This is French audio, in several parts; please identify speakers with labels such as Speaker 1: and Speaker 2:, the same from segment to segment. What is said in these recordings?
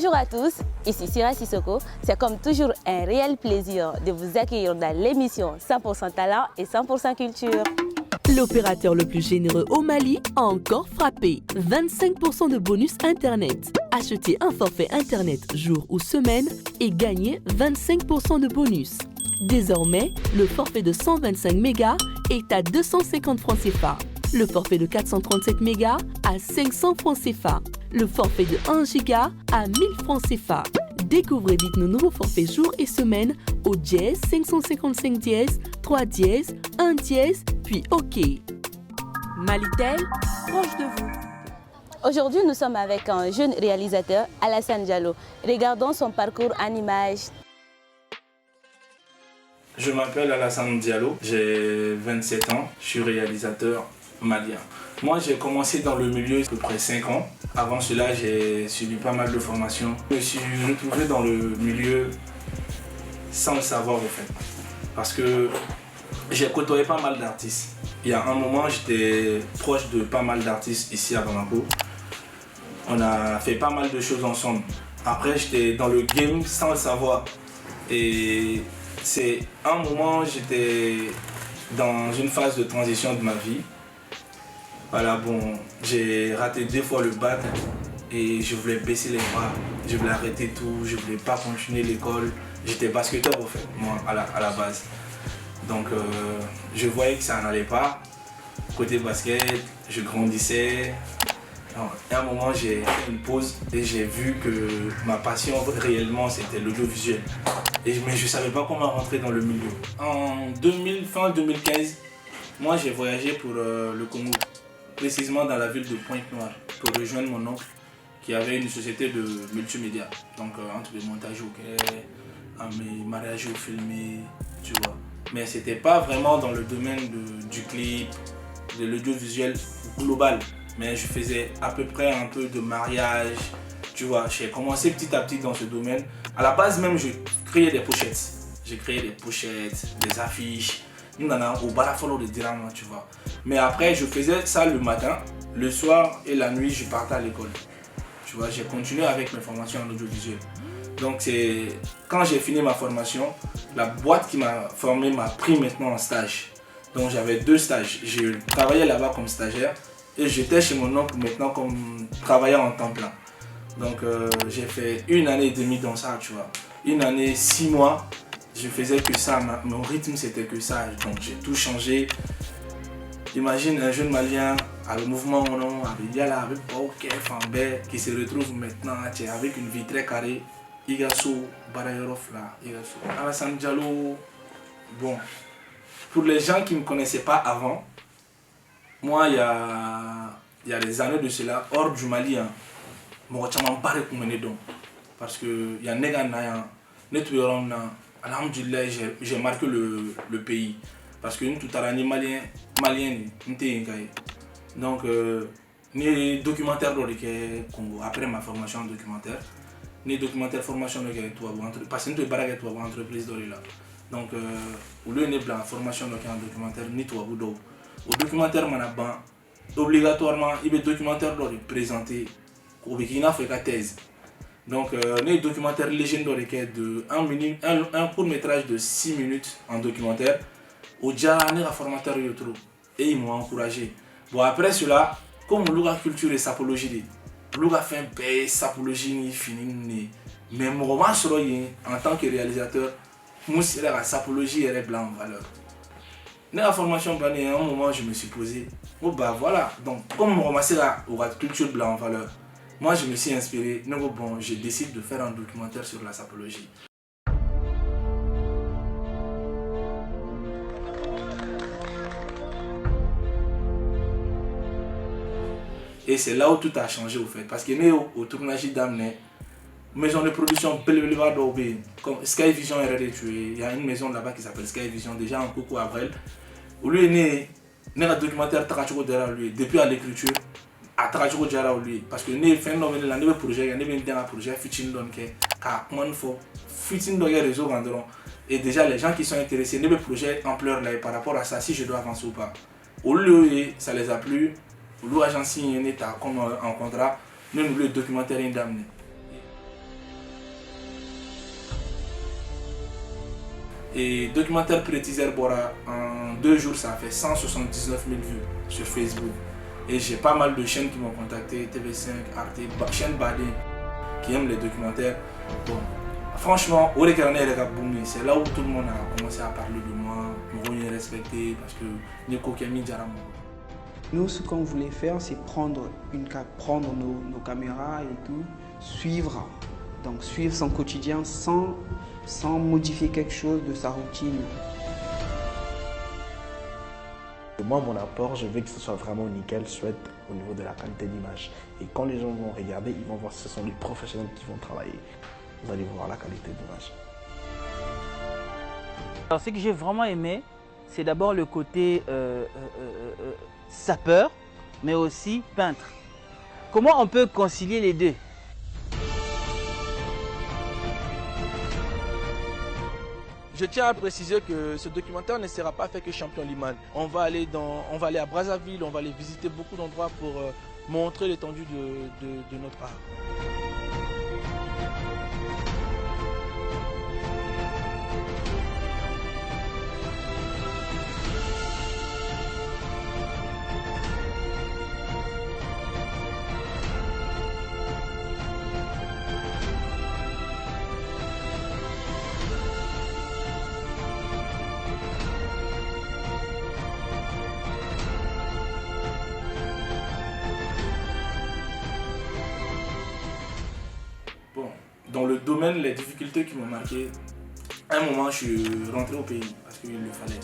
Speaker 1: Bonjour à tous, ici Sira Sissoko. C'est comme toujours un réel plaisir de vous accueillir dans l'émission 100% talent et 100% culture.
Speaker 2: L'opérateur le plus généreux au Mali a encore frappé. 25% de bonus Internet. Achetez un forfait Internet jour ou semaine et gagnez 25% de bonus. Désormais, le forfait de 125 mégas est à 250 francs CFA. Le forfait de 437 mégas à 500 francs CFA. Le forfait de 1 giga à 1000 francs CFA. Découvrez vite nos nouveaux forfaits jour et semaine au dièse 555 dièse 3 dièse 1 dièse puis OK. Malitel, proche de vous.
Speaker 1: Aujourd'hui, nous sommes avec un jeune réalisateur, Alassane Diallo. Regardons son parcours en images.
Speaker 3: Je m'appelle Alassane Diallo, j'ai 27 ans, je suis réalisateur malien. Moi, j'ai commencé dans le milieu à peu près 5 ans. Avant cela, j'ai suivi pas mal de formations. Je me suis retrouvé dans le milieu sans le savoir en fait. Parce que j'ai côtoyé pas mal d'artistes. Il y a un moment, j'étais proche de pas mal d'artistes ici à Bamako. On a fait pas mal de choses ensemble. Après, j'étais dans le game sans le savoir. Et c'est un moment, j'étais dans une phase de transition de ma vie. Voilà, bon, j'ai raté 2 fois le bac et je voulais baisser les bras, je voulais arrêter tout, je voulais pas continuer l'école. J'étais basketteur en fait, moi, à la base. Donc, je voyais que ça n'allait pas. Côté basket, je grandissais. Alors, à un moment, j'ai fait une pause et j'ai vu que ma passion réellement, c'était l'audiovisuel. Mais je ne savais pas comment rentrer dans le milieu. En fin 2015, moi, j'ai voyagé pour le Congo. Précisément dans la ville de Pointe-Noire, pour rejoindre mon oncle qui avait une société de multimédia. Donc entre les montages mes mariages filmés, tu vois. Mais c'était pas vraiment dans le domaine du clip, de l'audiovisuel global. Mais je faisais à peu près un peu de mariage, tu vois. J'ai commencé petit à petit dans ce domaine. À la base même, je créais des pochettes. J'ai créé des pochettes, des affiches. Nous on a au Barafolo de Dirama, tu vois. Mais après, je faisais ça le matin, le soir et la nuit, je partais à l'école. Tu vois, j'ai continué avec mes formations en audiovisuel. Donc, c'est quand j'ai fini ma formation, la boîte qui m'a formé m'a pris maintenant en stage. Donc, j'avais 2 stages. Je travaillais là-bas comme stagiaire et j'étais chez mon oncle maintenant comme travailleur en temps plein. Donc, j'ai fait 1 année et demie dans ça, tu vois. 1 année, 6 mois. Je faisais que ça, mon rythme c'était que ça, donc j'ai tout changé. Imagine un jeune malien avec le mouvement avec Yala, avec Pauke, Fambé, qui se retrouve maintenant avec une vie très carrée. Igasso, Barayorov là, Igasso. Alassane Diallo, bon, pour les gens qui ne me connaissaient pas avant, moi il y a des années de cela, hors du Mali, parce qu'il y a Neganayan, Netouéron, alhamdulillah, j'ai marqué le pays. Parce que nous, tout à l'année malien, donc, les documentaires après ma formation en documentaire, les documentaires formation parce que nous avons une entreprise là. Donc, au lieu de la formation en documentaire, ni toi, au documentaire, obligatoirement, il y a des documentaires présentés au Burkina Faso thèse. Donc, les documentaires légendaires de un court métrage de 6 minutes en documentaire, au Djarani la formateur et ils m'ont encouragé. Bon, après cela, comme la culture et sapologie, le fait un peu sapologie fini, mais moi, en tant que réalisateur, moi, la sapologie est blanc en valeur. Dans la formation, à un moment, je me suis posé, oh, bah voilà, donc, comme on ramasse la culture blanc en valeur, moi, je me suis inspiré. Bon, je décide de faire un documentaire sur la sapologie. Et c'est là où tout a changé au fait. Parce que nous, au tournage d'Amné, maison de production comme Sky Vision il y a une maison là-bas qui s'appelle Sky Vision, déjà en coucou à Brel. Où lui est né, un documentaire derrière lui, depuis à l'écriture. À travers lui parce que nous faisons un projet, nous avons un projet futur donc réseau et déjà les gens qui sont intéressés nous projet ampleur là par rapport à ça si je dois avancer ou pas. Au lieu ça les a plu, l'agence signe un état comme un contrat, nous le documentaire d'amener. Et documentaire Prétizer Bora, en 2 jours, ça a fait 179 000 vues sur Facebook. Et j'ai pas mal de chaînes qui m'ont contacté, TV5, Arte, chaîne Badé, qui aiment les documentaires. Bon, franchement, c'est là où tout le monde a commencé à parler de moi, me respecter, parce que Nico Kemi Djaramo.
Speaker 4: Nous, ce qu'on voulait faire, c'est prendre nos caméras et tout, suivre son quotidien sans modifier quelque chose de sa routine.
Speaker 5: Moi, mon apport, je veux que ce soit vraiment nickel, chouette au niveau de la qualité d'image. Et quand les gens vont regarder, ils vont voir que ce sont les professionnels qui vont travailler. Vous allez voir la qualité d'image.
Speaker 6: Alors, ce que j'ai vraiment aimé, c'est d'abord le côté sapeur, mais aussi peintre. Comment on peut concilier les deux?
Speaker 7: Je tiens à préciser que ce documentaire ne sera pas fait que Champion Liman. On va aller à Brazzaville, on va aller visiter beaucoup d'endroits pour montrer l'étendue de notre art.
Speaker 3: Dans le domaine, les difficultés qui m'ont marqué, à un moment je suis rentré au pays parce qu'il le fallait.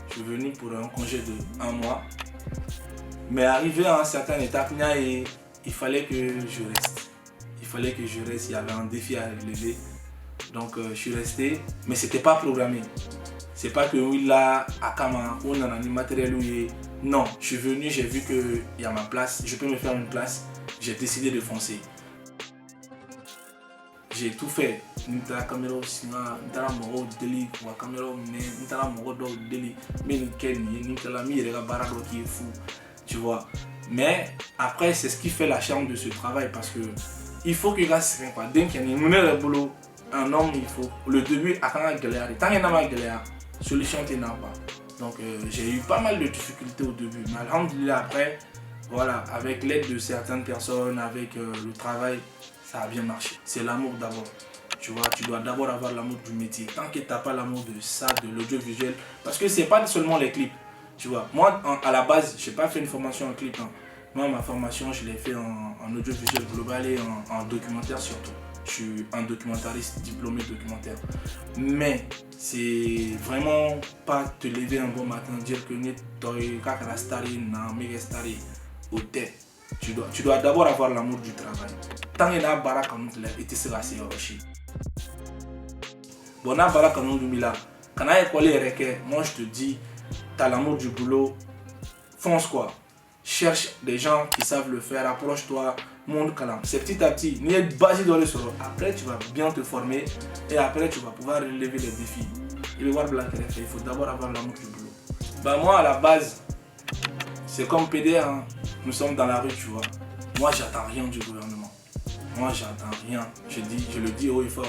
Speaker 3: Je suis venu pour un congé de 1 mois. Mais arrivé à un certain étape, il fallait que je reste. Il y avait un défi à relever. Donc je suis resté, mais c'était pas programmé. C'est pas que oui là, à Kama, on a un matériel où il est. Non, je suis venu, j'ai vu qu'il y a ma place, je peux me faire une place. J'ai décidé de foncer. J'ai tout fait. Tu vois. Mais après, c'est ce qui fait la charme de ce travail parce que il faut que gars se quoi. Dès qu'il y a un boulot, un homme, il faut. Le début, à quand il galère. Tant qu'il y a une galère, solution tu n'as pas. Donc j'ai eu pas mal de difficultés au début. Mais alhamdoulilah, après, voilà, avec l'aide de certaines personnes, avec le travail, ça a bien marché. C'est l'amour d'abord. Tu vois, tu dois d'abord avoir l'amour du métier. Tant que tu n'as pas l'amour de ça, de l'audiovisuel, parce que c'est pas seulement les clips. Tu vois, moi à la base, je n'ai pas fait une formation en clip. Hein. Moi, ma formation, je l'ai fait en audiovisuel global et en documentaire surtout. Je suis un documentariste diplômé documentaire. Mais c'est vraiment pas te lever un bon matin et dire que tu dois d'abord avoir l'amour du travail. Tant qu'il y a un barak en outre, il te sera assez aussi. Bon, na barak en outre, quand on a école, moi je te dis, tu as l'amour du boulot, fonce quoi. Cherche des gens qui savent le faire, approche-toi, montre calam. C'est petit à petit, ni être basé dans le sol. Après, tu vas bien te former et après, tu vas pouvoir relever les défis. Il faut d'abord avoir l'amour du boulot. Bah, moi, à la base, c'est comme PDR, hein. Nous sommes dans la rue, tu vois. Moi, j'attends rien du gouvernement. Moi, j'attends rien. Je le dis haut et fort,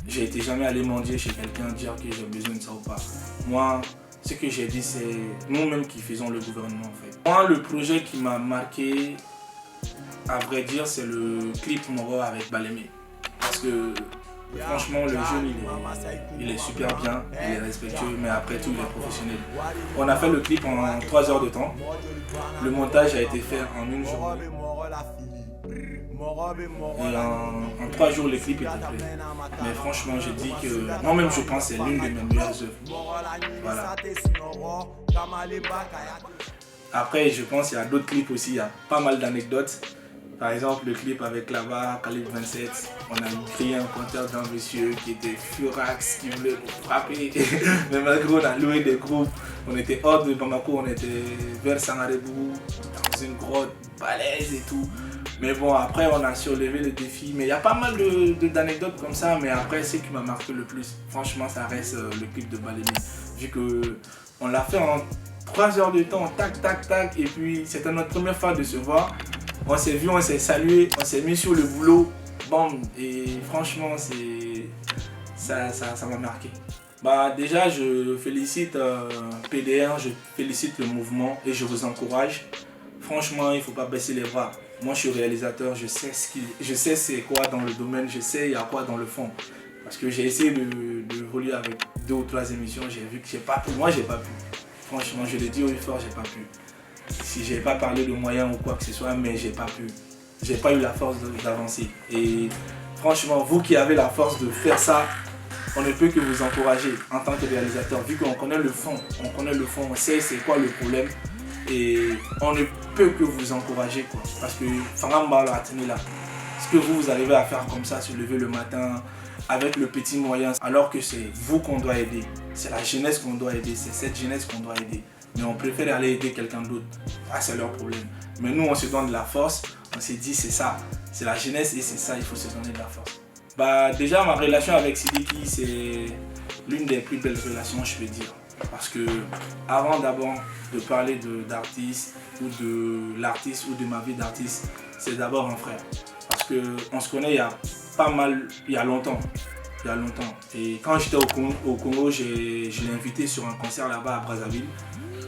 Speaker 3: j'ai été jamais allé mendier chez quelqu'un, dire que j'ai besoin de ça ou pas. Moi, ce que j'ai dit, c'est nous-mêmes qui faisons le gouvernement en fait. Moi, le projet qui m'a marqué, à vrai dire, c'est le clip Moro avec Balémé. Parce que franchement, le jeune, il est super bien, il est respectueux, mais après tout, il est professionnel. On a fait le clip en 3 heures de temps. Le montage a été fait en 1 journée. Et en 3 jours, le clip était prêt. Mais franchement, je dis que moi-même, je pense que c'est l'une de mes meilleures œuvres. Voilà. Après, je pense qu'il y a d'autres clips aussi, il y a pas mal d'anecdotes. Par exemple, le clip avec Lava, Calibre 27, on a créé un compteur d'un monsieur qui était furax, qui voulait nous frapper. Mais malgré on a loué des groupes, on était hors de Bamako, on était vers Sangarébou, dans une grotte balèze et tout. Mais bon, après on a surlevé le défi. Mais il y a pas mal d'anecdotes comme ça, mais après ce qui m'a marqué le plus, franchement, ça reste le clip de Balémé. Vu qu'on l'a fait en 3 heures de temps, tac, tac, tac, et puis c'était notre première fois de se voir. On s'est vu, on s'est salué, on s'est mis sur le boulot, bam, et franchement, ça m'a marqué. Déjà, je félicite PDR, je félicite le mouvement et je vous encourage. Franchement, il ne faut pas baisser les bras. Moi, je suis réalisateur, je sais c'est quoi dans le domaine, je sais il y a quoi dans le fond. Parce que j'ai essayé de voler avec 2 ou 3 émissions, j'ai vu que j'ai pas pu. Moi, j'ai pas pu. Franchement, je le dis haut et fort, j'ai pas pu. Si j'ai pas parlé de moyens ou quoi que ce soit, mais j'ai pas pu. J'ai pas eu la force d'avancer. Et franchement, vous qui avez la force de faire ça, on ne peut que vous encourager en tant que réalisateur, vu qu'on connaît le fond, on sait c'est quoi le problème et on ne peut que vous encourager quoi. Parce que ce que vous arrivez à faire comme ça, se lever le matin avec le petit moyen, alors que c'est vous qu'on doit aider, c'est la jeunesse qu'on doit aider, c'est cette jeunesse qu'on doit aider. Mais on préfère aller aider quelqu'un d'autre, c'est leur problème. Mais nous on se donne de la force, on s'est dit c'est ça, c'est la jeunesse et c'est ça, il faut se donner de la force. Déjà ma relation avec Sidiki c'est l'une des plus belles relations je peux dire. Parce que avant d'abord de parler d'artiste ou de l'artiste ou de ma vie d'artiste, c'est d'abord un frère. Parce qu'on se connaît il y a longtemps. Et quand j'étais au Congo, je l'ai invité sur un concert là-bas à Brazzaville.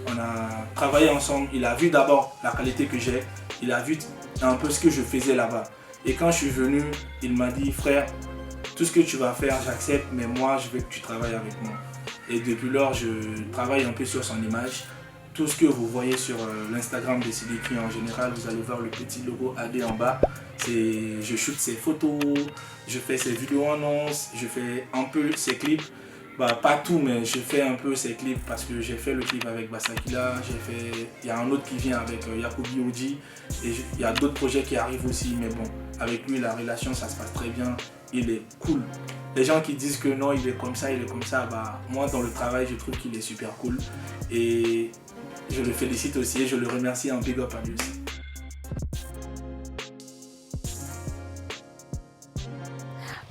Speaker 3: On a travaillé ensemble, il a vu d'abord la qualité que j'ai, il a vu un peu ce que je faisais là-bas. Et quand je suis venu, il m'a dit frère, tout ce que tu vas faire, j'accepte, mais moi je veux que tu travailles avec moi. Et depuis lors, je travaille un peu sur son image. Tout ce que vous voyez sur l'Instagram de Sidiki en général, vous allez voir le petit logo AD en bas. Je shoot ses photos, je fais ses vidéos annonces, je fais un peu ses clips. Pas tout, mais je fais un peu ses clips parce que j'ai fait le clip avec Basakila, il y a un autre qui vient avec Yacoubi Oji et il y a d'autres projets qui arrivent aussi, mais bon, avec lui la relation ça se passe très bien, il est cool. Les gens qui disent que non, il est comme ça, moi dans le travail je trouve qu'il est super cool et je le félicite aussi et je le remercie en big up à lui aussi.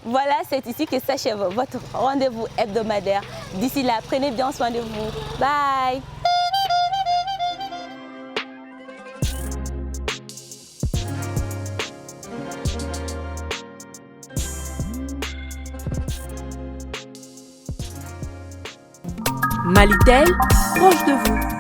Speaker 1: Voilà, c'est ici que s'achève votre rendez-vous hebdomadaire. D'ici là, prenez bien soin de vous. Bye!
Speaker 2: Malitel, proche de vous.